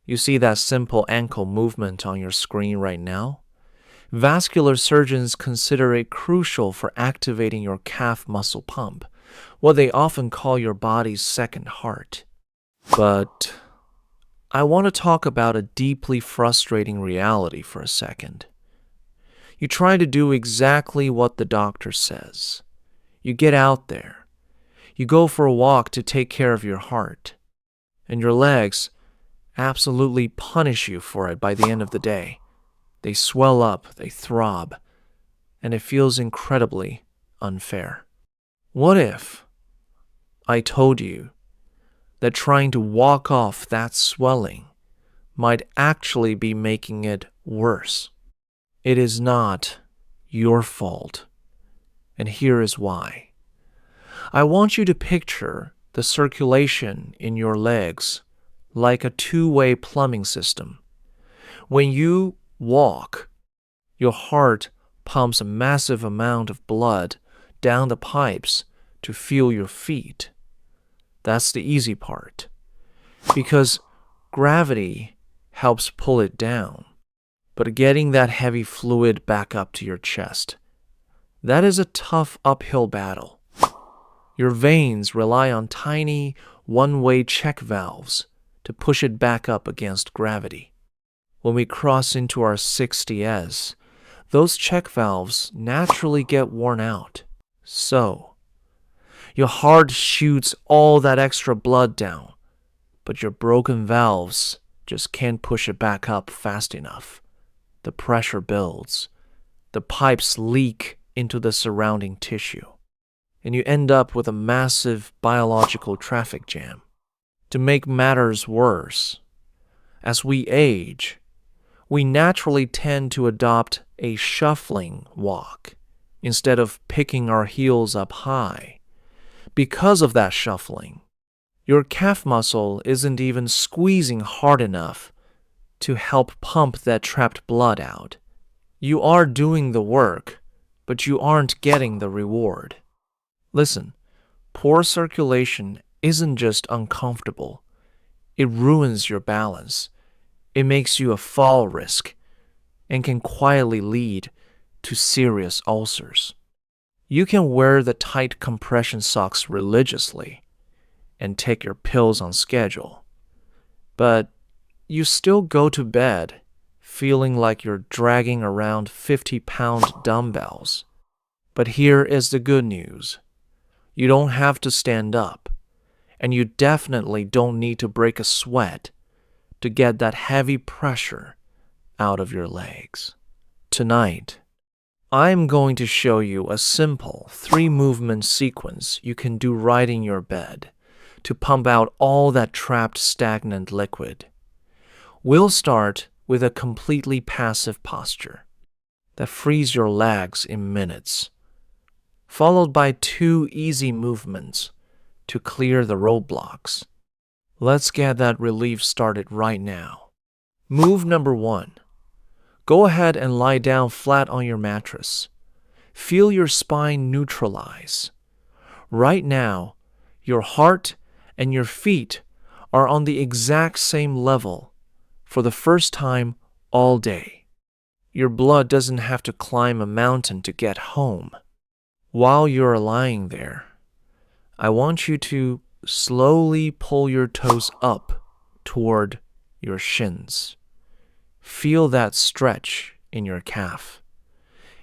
You see that simple ankle movement on your screen right now? Vascular surgeons consider it crucial for activating your calf muscle pump, what they often call your body's second heart. But I want to talk about a deeply frustrating reality for a second. You try to do exactly what the doctor says. You get out there. You go for a walk to take care of your heart. And your legs absolutely punish you for it by the end of the day. They swell up, they throb, and it feels incredibly unfair. What if I told you that trying to walk off that swelling might actually be making it worse? It is not your fault, and here is why. I want you to picture the circulation in your legs like a two-way plumbing system. When you walk, your heart pumps a massive amount of blood down the pipes to fuel your feet. That's the easy part, because gravity helps pull it down. But getting that heavy fluid back up to your chest, that is a tough uphill battle. Your veins rely on tiny one-way check valves to push it back up against gravity. When we cross into our 60s, those check valves naturally get worn out. So, your heart shoots all that extra blood down, but your broken valves just can't push it back up fast enough. The pressure builds. The pipes leak into the surrounding tissue, and you end up with a massive biological traffic jam. To make matters worse, as we age, we naturally tend to adopt a shuffling walk instead of picking our heels up high. Because of that shuffling, your calf muscle isn't even squeezing hard enough to help pump that trapped blood out. You are doing the work, but you aren't getting the reward. Listen, poor circulation isn't just uncomfortable. It ruins your balance. It makes you a fall risk and can quietly lead to serious ulcers. You can wear the tight compression socks religiously and take your pills on schedule, but you still go to bed feeling like you're dragging around 50-pound dumbbells. But here is the good news. You don't have to stand up, and you definitely don't need to break a sweat to get that heavy pressure out of your legs. Tonight, I'm going to show you a simple 3-movement sequence you can do right in your bed to pump out all that trapped stagnant liquid. We'll start with a completely passive posture that frees your legs in minutes, followed by 2 easy movements to clear the roadblocks. Let's get that relief started right now. Move number 1. Go ahead and lie down flat on your mattress. Feel your spine neutralize. Right now, your heart and your feet are on the exact same level for the first time all day. Your blood doesn't have to climb a mountain to get home. While you're lying there, I want you to slowly pull your toes up toward your shins. Feel that stretch in your calf.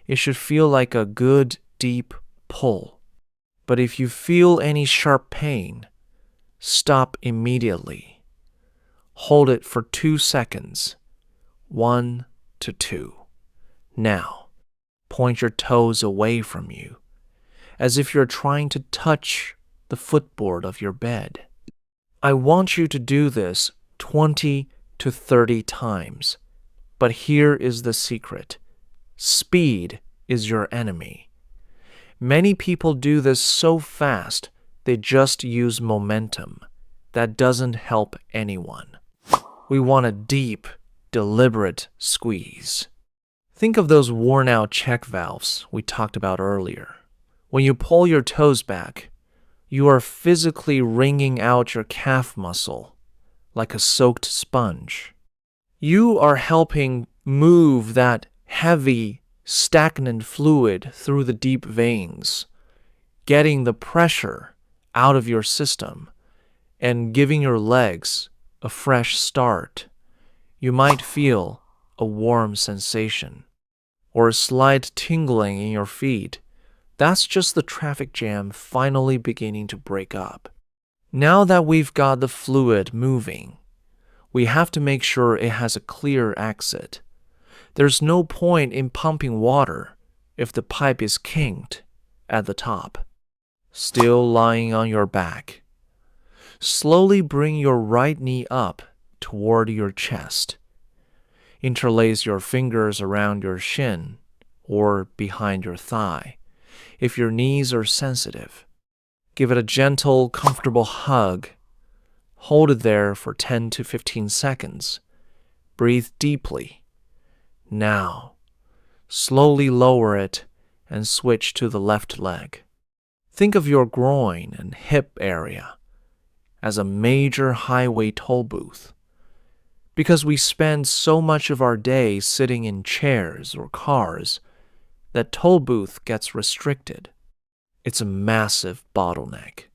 It should feel like a good, deep pull. But if you feel any sharp pain, stop immediately. Hold it for 2 seconds. 1 to 2. Now, point your toes away from you, as if you're trying to touch the footboard of your bed. I want you to do this 20 to 30 times. But here is the secret. Speed is your enemy. Many people do this so fast, they just use momentum. That doesn't help anyone. We want a deep, deliberate squeeze. Think of those worn-out check valves we talked about earlier. When you pull your toes back, you are physically wringing out your calf muscle like a soaked sponge. You are helping move that heavy, stagnant fluid through the deep veins, getting the pressure out of your system and giving your legs a fresh start. You might feel a warm sensation or a slight tingling in your feet. That's just the traffic jam finally beginning to break up. Now that we've got the fluid moving, we have to make sure it has a clear exit. There's no point in pumping water if the pipe is kinked at the top. Still lying on your back, slowly bring your right knee up toward your chest. Interlace your fingers around your shin or behind your thigh if your knees are sensitive. Give it a gentle, comfortable hug. Hold it there for 10 to 15 seconds. Breathe deeply. Now, slowly lower it and switch to the left leg. Think of your groin and hip area as a major highway toll booth. Because we spend so much of our day sitting in chairs or cars, that toll booth gets restricted. It's a massive bottleneck.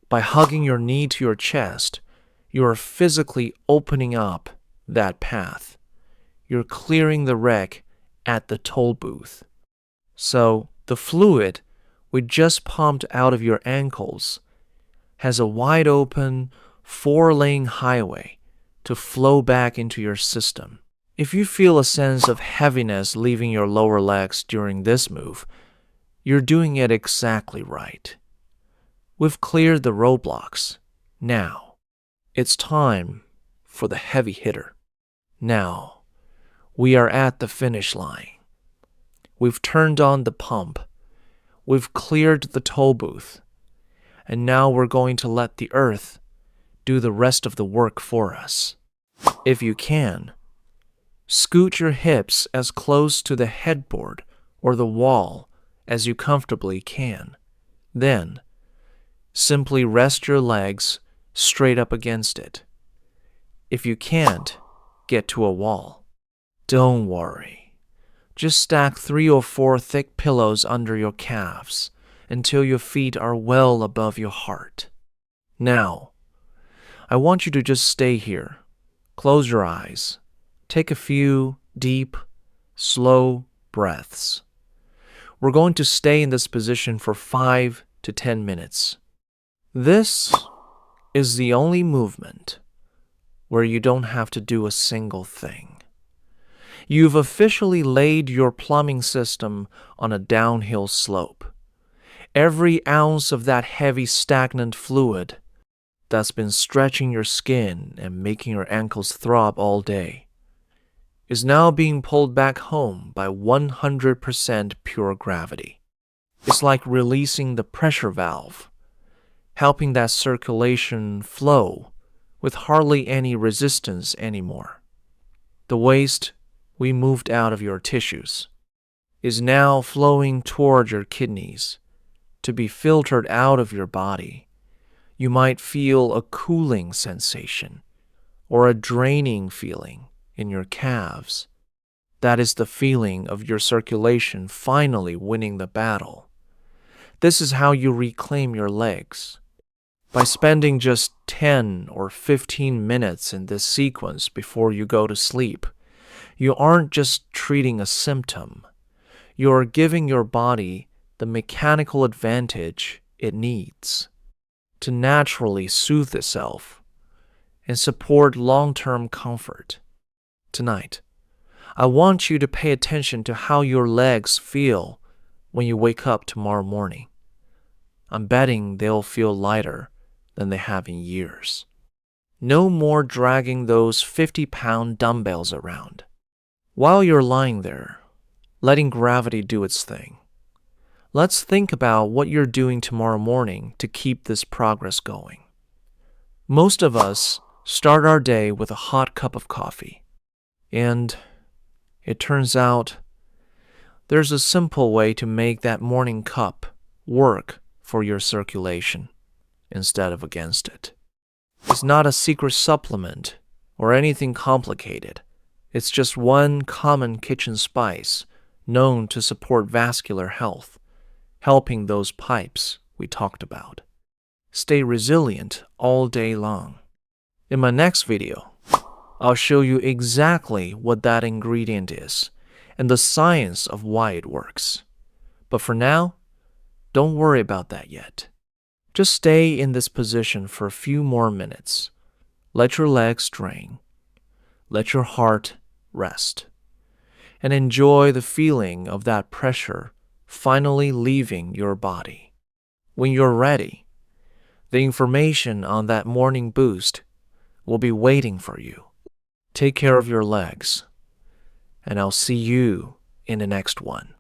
By hugging your knee to your chest, you are physically opening up that path. You're clearing the wreck at the toll booth. So the fluid we just pumped out of your ankles has a wide open 4-lane highway to flow back into your system. If you feel a sense of heaviness leaving your lower legs during this move, you're doing it exactly right. We've cleared the roadblocks. Now, it's time for the heavy hitter. Now, we are at the finish line. We've turned on the pump. We've cleared the toll booth. And now we're going to let the earth do the rest of the work for us. If you can, scoot your hips as close to the headboard or the wall as you comfortably can. Then, simply rest your legs straight up against it. If you can't get to a wall, don't worry. Just stack 3 or 4 thick pillows under your calves until your feet are well above your heart. Now, I want you to just stay here. Close your eyes. Take a few deep, slow breaths. We're going to stay in this position for 5 to 10 minutes. This is the only movement where you don't have to do a single thing. You've officially laid your plumbing system on a downhill slope. Every ounce of that heavy stagnant fluid that's been stretching your skin and making your ankles throb all day is now being pulled back home by 100% pure gravity. It's like releasing the pressure valve, helping that circulation flow with hardly any resistance anymore. The waste we moved out of your tissues is now flowing toward your kidneys to be filtered out of your body. You might feel a cooling sensation or a draining feeling in your calves. That is the feeling of your circulation finally winning the battle. This is how you reclaim your legs. By spending just 10 or 15 minutes in this sequence before you go to sleep, you aren't just treating a symptom. You are giving your body the mechanical advantage it needs to naturally soothe itself and support long-term comfort. Tonight, I want you to pay attention to how your legs feel when you wake up tomorrow morning. I'm betting they'll feel lighter than they have in years. No more dragging those 50-pound dumbbells around. While you're lying there, letting gravity do its thing, let's think about what you're doing tomorrow morning to keep this progress going. Most of us start our day with a hot cup of coffee. And it turns out there's a simple way to make that morning cup work for your circulation instead of against it. It's not a secret supplement or anything complicated. It's just one common kitchen spice known to support vascular health, helping those pipes we talked about. Stay resilient all day long. In my next video, I'll show you exactly what that ingredient is and the science of why it works. But for now, don't worry about that yet. Just stay in this position for a few more minutes. Let your legs drain. Let your heart rest. And enjoy the feeling of that pressure finally leaving your body. When you're ready, the information on that morning boost will be waiting for you. Take care of your legs, and I'll see you in the next one.